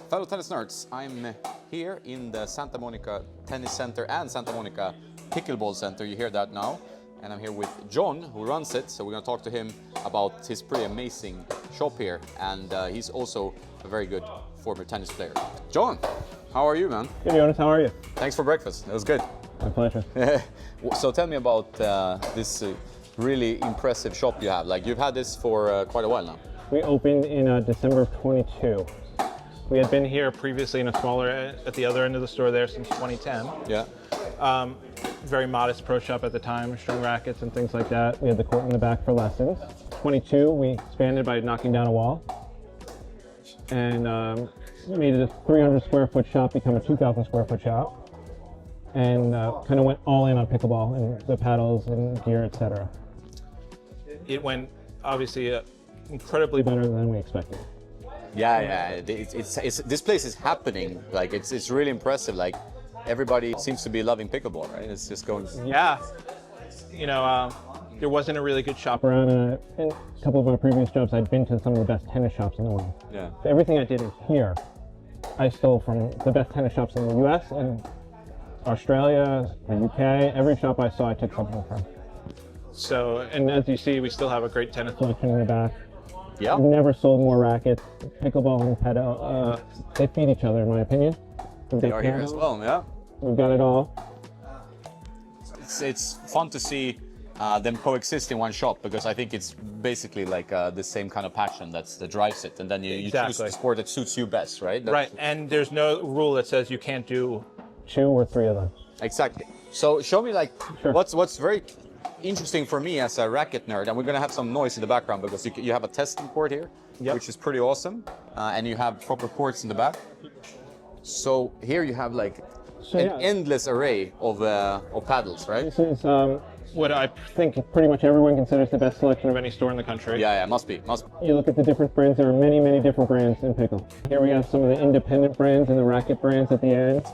Fellow tennis nerds, I'm here in the Santa Monica Tennis Center and Santa Monica Pickleball Center. You hear that now. And I'm here with Jon, who runs it. So we're going to talk to him about his pretty amazing shop here. And he's also a very good former tennis player. Jon, how are you, man? Good, Jonas. How are you? Thanks for breakfast. It was good. My pleasure. So tell me about this really impressive shop you have. Like, you've had this for quite a while now. We opened in December of 22. We had been here previously in a smaller, at the other end of the store there since 2010. Yeah. Very modest pro shop at the time, string rackets and things like that. We had the court in the back for lessons. 22, we expanded by knocking down a wall and made it a 300 square foot shop become a 2,000 square foot shop, and kind of went all in on pickleball and the paddles and gear, etc. It went obviously incredibly better than we expected. Yeah. It's this place is happening. Like, it's really impressive. Like, everybody seems to be loving pickleball, right? It's just going. Yeah. You know, there wasn't a really good shop around, and in a couple of my previous jobs, I'd been to some of the best tennis shops in the world. Yeah. So everything I did in here, I stole from the best tennis shops in the US and Australia, the UK. Every shop I saw, I took something from. So, and as you see, we still have a great tennis collection in the back. Yeah. We've never sold more rackets. Pickleball and padel, they feed each other, in my opinion. They are here as well, yeah. We've got it all. It's fun to see them coexist in one shop, because I think it's basically like the same kind of passion that drives it, and then you choose the sport that suits you best, right? Right, and there's no rule that says you can't do 2 or 3 of them. Exactly. So show me, like, Sure. what's very interesting for me as a racket nerd, and we're gonna have some noise in the background because you have a testing court here, which is pretty awesome, and you have proper courts in the back. So here you have like endless array of paddles, right? This is what I think pretty much everyone considers the best selection of any store in the country. Yeah, must be. You look at the different brands, there are many, many different brands in pickle. Here we have some of the independent brands and the racket brands at the end.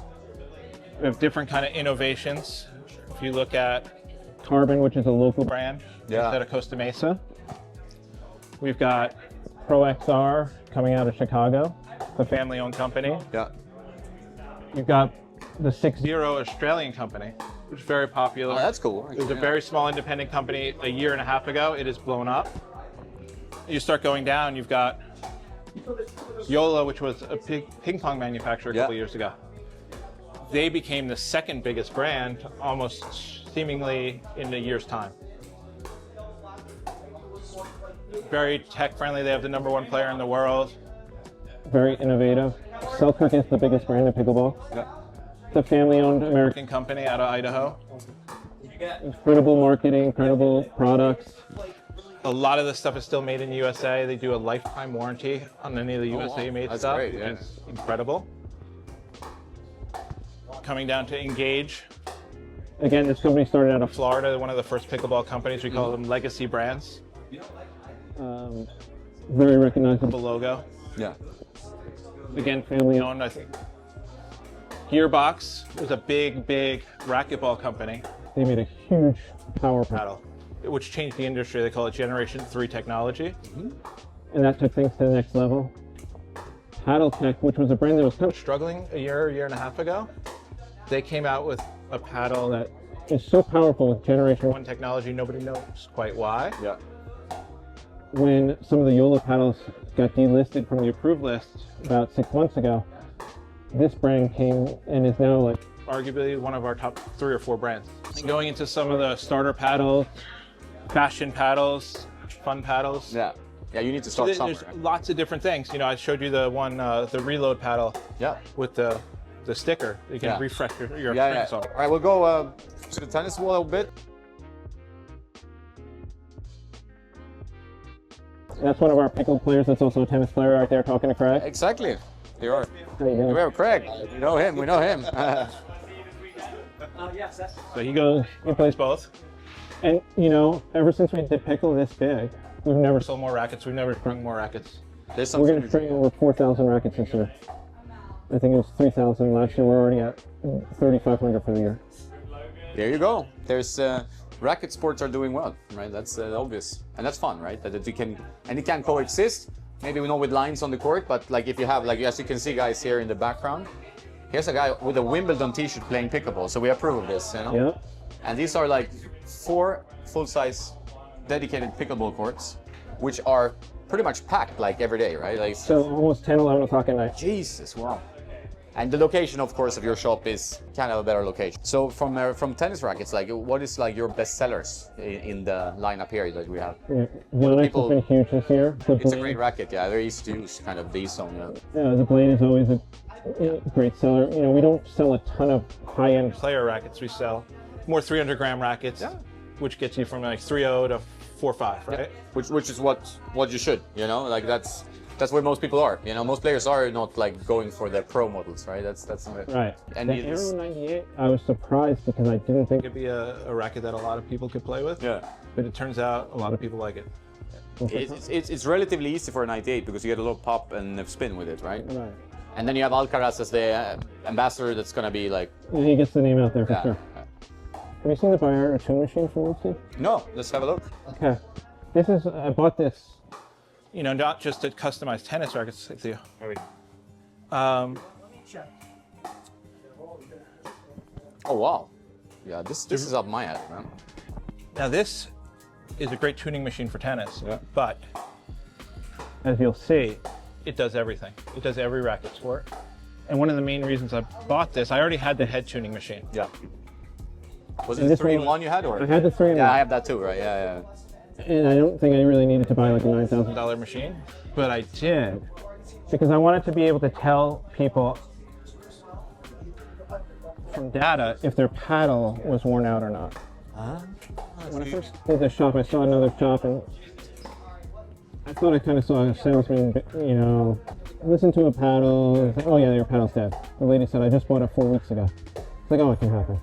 We have different kind of innovations. If you look at Carbon, which is a local brand instead of Costa Mesa. We've got Pro XR coming out of Chicago, a family-owned company. Yeah. You've got the 60 Australian company, which is very popular. Oh, that's cool. It was a very small independent company a year and a half ago. It has blown up. You start going down, you've got Yola, which was a ping pong manufacturer a couple years ago. They became the second biggest brand almost seemingly in a year's time. Very tech friendly. They have the #1 player in the world. Very innovative. Selkirk is the biggest brand in pickleball. Yeah. It's a family-owned American company out of Idaho. Incredible marketing, incredible products. A lot of the stuff is still made in the USA. They do a lifetime warranty on any of the USA-made stuff. That's great, yeah. It's incredible. Coming down to Engage. Again, this company started out of Florida, one of the first pickleball companies. We call them legacy brands. Very recognizable logo. Yeah. Again, family owned, I think. Gearbox was a big racquetball company. They made a huge power paddle, which changed the industry. They call it Generation 3 technology. And that took things to the next level. Paddle Tech, which was a brand that was kind of struggling a year and a half ago. They came out with a paddle that is so powerful with Generation 1 technology, nobody knows quite why. Yeah. When some of the Yola paddles got delisted from the approved list about 6 months ago, this brand came and is now like arguably one of our top 3 or 4 brands. And going into some of the starter paddles, fashion paddles, fun paddles. Yeah, you need to start somewhere. There's lots of different things. You know, I showed you the one, the reload paddle. Yeah. With the sticker. You can refresh your strings on. All right, we'll go to the tennis wall a little bit. That's one of our pickle players. That's also a tennis player right there talking to Craig. Exactly. Here are. How you doing? We have Craig. We know him. So he plays both. And you know, ever since we did pickle this big, we've never sold more rackets. We've never strung more rackets. We're going to string over 4,000 rackets this year. I think it was 3,000 last year. We're already at 3,500 for the year. There you go. There's racket sports are doing well, right? That's obvious, and that's fun, right? That it can coexist maybe not with lines on the court, but like if you have, like as you can see guys here in the background, here's a guy with a Wimbledon t-shirt playing pickleball, so we approve of this, you know? Yeah. And these are like 4 full-size dedicated pickleball courts, which are pretty much packed like every day, right? Like, So almost 10, 11 o'clock at night. Jesus, wow. And the location, of course, of your shop is kind of a better location. So from tennis rackets, like what is like your best sellers in the lineup here that we have? Yeah. The Onyx people- has been huge this year. It's a great racket, yeah. They're easy to use, kind of these on. Yeah, the blade is always a great seller. You know, we don't sell a ton of high-end player rackets. We sell more 300-gram rackets, which gets you from like 3.0 to 4.5, right? Which is what you should, you know, like that's where most people are. You know, most players are not like going for the pro models, right? That's not it. Right. And the Aero 98, I was surprised because I didn't think it'd be a racket that a lot of people could play with. Yeah. But it turns out a lot of people like it. It's relatively easy for a 98 because you get a lot of pop and spin with it, right? Right. And then you have Alcaraz as the ambassador that's gonna be like. Yeah, he gets the name out there for Yeah. sure. Have you seen the Bayard tune machine from Lucy? No, let's have a look. Okay. This is, I bought this, you know, not just to customize tennis rackets with you. Oh wow. Yeah, this is up my alley, man. Now this is a great tuning machine for tennis, Yeah. but as you'll see, it does everything. It does every racket sport. And one of the main reasons I bought this, I already had the head tuning machine. Yeah. Was And it this 3-in-1 you had, or? I had the 3-in-1. Yeah, I have that too, right? Yeah, yeah. And I don't think I really needed to buy like a $9,000 machine, but I did because I wanted to be able to tell people from data if their paddle was worn out or not. When I first did the shop, I saw another shop and I thought I kind of saw a salesman, you know, listen to a paddle. Oh yeah, your paddle's dead. The lady said, I just bought it 4 weeks ago. It's like, oh, it can happen.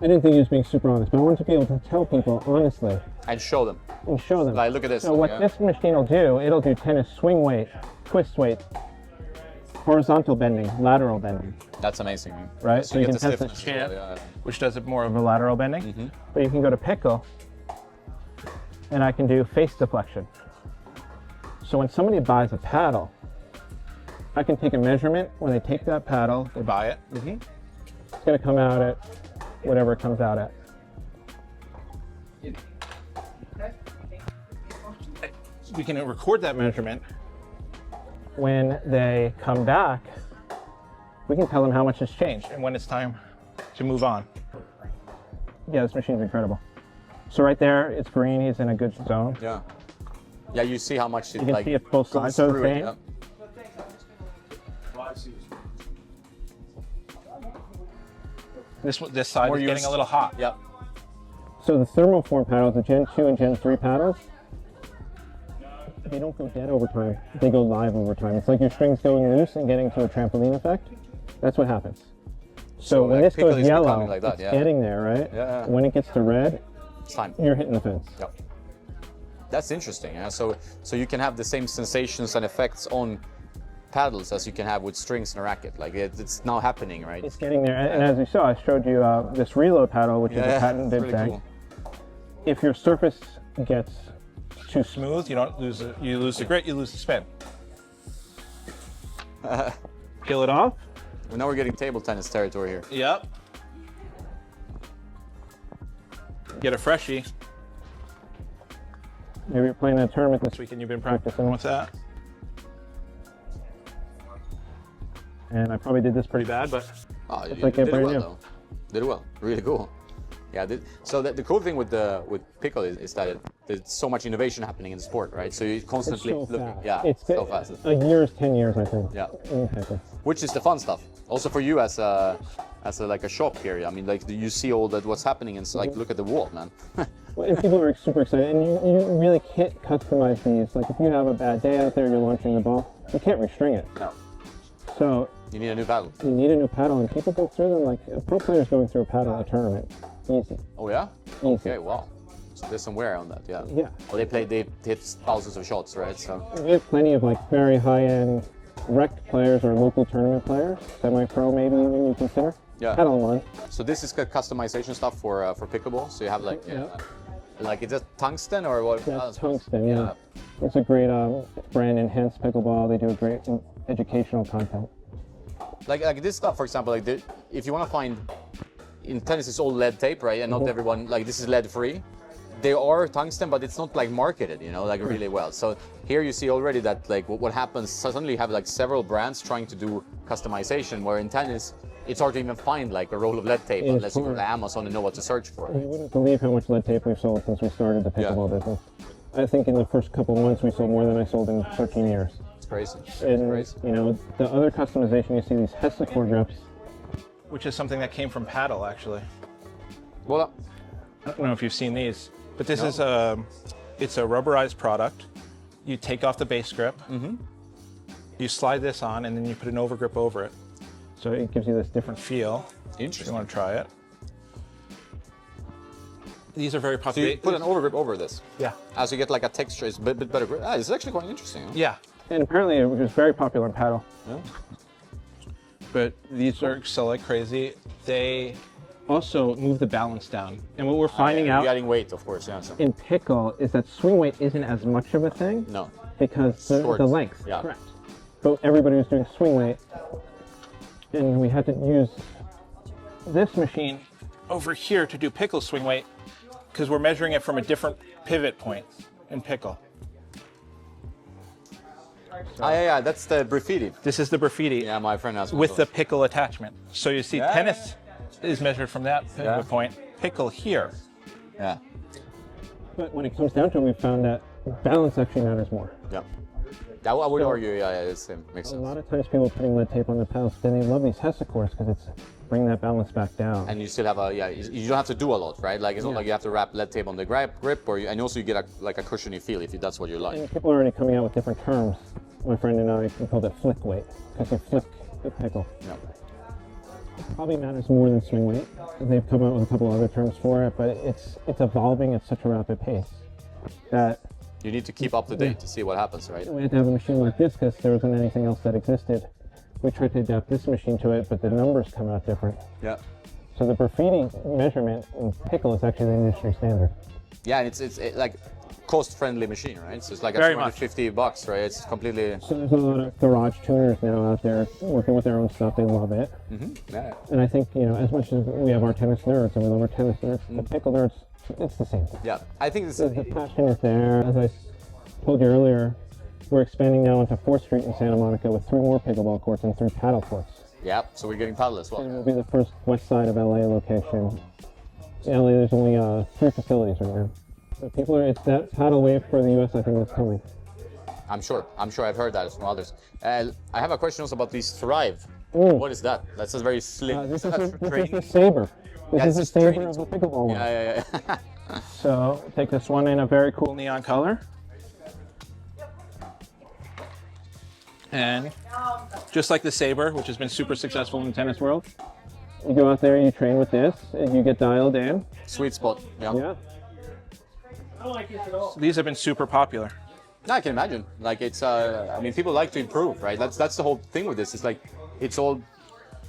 I didn't think he was being super honest, but I wanted to be able to tell people honestly. And show them. And show them. Like, look at this. So what this machine will do, it'll do tennis swing weight, twist weight, horizontal bending, lateral bending. That's amazing. Right? So you get the test the stiffness. champ, Yeah. which does it more of a lateral bending. But you can go to pickle, and I can do face deflection. So when somebody buys a paddle, I can take a measurement. When they take that paddle, they buy it. It's going to come out at whatever it comes out at. We can record that measurement. When they come back, we can tell them how much has changed and when it's time to move on. Yeah, this machine's incredible. So right there, it's green, he's in a good zone. Yeah. Yeah, you see how much it You can like see if both goes sides are the through it, same. yeah. This side More is getting used. a little hot. Yeah. So the thermoform paddles, the Gen 2 and Gen 3 paddles, they don't go dead over time. They go live over time. It's like your string's going loose and getting to a trampoline effect. That's what happens. So when like this pickle goes is yellow, becoming like that, it's yeah. getting there, right? Yeah. When it gets to red, It's time. you're hitting the fence. Yeah. That's interesting. Yeah? So you can have the same sensations and effects on paddles as you can have with strings and a racket. Like it's now happening, right? It's getting there. And as you saw, I showed you this reload paddle, which is a patented really thing. cool. If your surface gets too smooth, you don't lose it. You lose the grit, you lose the spin. Peel it off. Well, now we're getting table tennis territory here. Yep. Get a freshie. Maybe you're playing in a tournament this week and you've been practicing with that. And I probably did this pretty bad, but Oh, you like did a it brand well new. though. Did it well. Really cool. Yeah. So the cool thing with pickle is that there's so much innovation happening in the sport, right? So you constantly so looking. fast. Yeah. It's so fast. a year's 10 years, I think. Yeah. Exactly. Which is the fun stuff. Also for you as a like a shop here. I mean, like you see all that what's happening and like look at the wall, man. Well, and people are super excited, and you really can't customize these. Like if you have a bad day out there, you're launching the ball, you can't restring it. No. So You need a new paddle. you need a new paddle, and people go through them like a pro player's going through a paddle at a tournament. Easy. Oh yeah. Easy. Okay. Wow. So there's some wear on that. Yeah. Yeah. Well, they hit thousands of shots, right? So. We have plenty of like very high-end rec players or local tournament players, semi-pro maybe even you consider. Yeah. Paddle one. So this is customization stuff for pickleball. So you have like Yeah. Like, is it tungsten or what? That's tungsten, yeah. It's a great brand, Enhanced Pickleball. They do a great educational content. Like this stuff, for example, like if you want to find, in tennis it's all lead tape, right? And not everyone, like this is lead free. They are tungsten, but it's not like marketed, you know, like really well. So here you see already that like what happens, suddenly you have like several brands trying to do customization, where in tennis, it's hard to even find like a roll of lead tape unless you go to Amazon and know what to search for. You wouldn't believe how much lead tape we've sold since we started the pickleball business. I think in the first couple of months we sold more than I sold in 13 years. It's crazy. And, you know, the other customization, you see these hexacore grips, which is something that came from padel, actually. Voila. I don't know if you've seen these, but this is it's a rubberized product. You take off the base grip, you slide this on, and then you put an overgrip over it. So it gives you this different feel. Interesting. If you want to try it. These are very popular. So you put an overgrip over this? Yeah. As you get like a texture, it's a bit better grip. Ah, it's actually quite interesting. Huh? Yeah. And apparently it was very popular in padel. Yeah. But these sell like crazy. They also move the balance down. And what we're finding out you're adding weight, of course, yeah. So. in pickle is that swing weight isn't as much of a thing. No. Because the length. Yeah. Correct. But everybody was doing swing weight. And we had to use this machine over here to do pickle swing weight, because we're measuring it from a different pivot point in pickle. Yeah, that's the graffiti. This is the graffiti. Yeah, my friend has one. With the pickle attachment. So you see, tennis is measured from that pivot point, pickle here. Yeah. But when it comes down to it, we found that balance actually matters more. Yeah. I would argue, it makes sense. A lot of times people are putting lead tape on the paddles, then they love these hexacores because it's bring that balance back down. And you still have you don't have to do a lot, right? Like it's not like you have to wrap lead tape on the grip, and also you get a cushiony feel if that's what you like. And people are already coming out with different terms. My friend and I called it flick weight because you flick the pickle. Yeah. It probably matters more than swing weight. They've come out with a couple other terms for it, but it's evolving at such a rapid pace that you need to keep up to date to see what happens, right? We had to have a machine like this because there wasn't anything else that existed. We tried to adapt this machine to it, but the numbers come out different. Yeah. So the graffiti measurement in pickle is actually the industry standard. Yeah, and it's like cost-friendly machine, right? So it's like Very $250, right? It's completely. So there's a lot of garage tuners now out there working with their own stuff. They love it. Yeah. And I think, you know, as much as we have our tennis nerds and we love our tennis nerds, the pickle nerds, it's the same thing. Yeah, I think this the passion is there. As I told you earlier, we're expanding now into 4th Street in Santa Monica with 3 more pickleball courts and 3 paddle courts. Yeah, so we're getting paddle as well. And we'll be the first west side of LA location. In LA, there's only 3 facilities right now. So people it's that paddle wave for the US, I think that's coming. I'm sure I've heard that from others. I have a question also about these Thrive. What is that? That's a very slim. This is the Saber. This is the Saber of the pickleball one. Yeah. So take this one in a very cool neon color. And just like the Saber, which has been super successful in the tennis world, you go out there, you train with this, and you get dialed in. Sweet spot. Yeah. So these have been super popular. I can imagine. Like it's, I mean, people like to improve, right? That's the whole thing with this. It's like it's all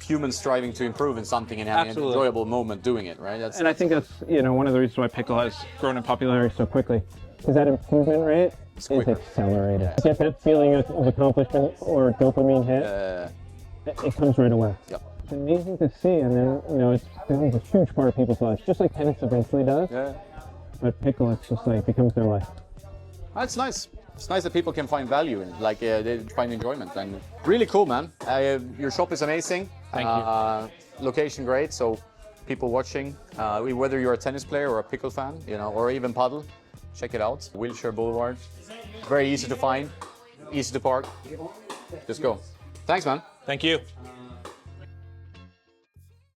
humans striving to improve in something and having an enjoyable moment doing it, right? And I think that's one of the reasons why pickle has grown in popularity so quickly, because that improvement rate is accelerated. Yeah. You get that feeling of accomplishment or dopamine hit. It comes right away. Yep. It's amazing to see, and then it becomes a huge part of people's lives, just like tennis eventually does. Yeah. But pickle, it's just like becomes their life. That's nice. It's nice that people can find value in it, like they find enjoyment, and really cool, man. Your shop is amazing. Thank you. Location great, so people watching, whether you're a tennis player or a pickle fan, or even paddle, check it out. Wilshire Boulevard, very easy to find, easy to park. Just go. Thanks, man. Thank you.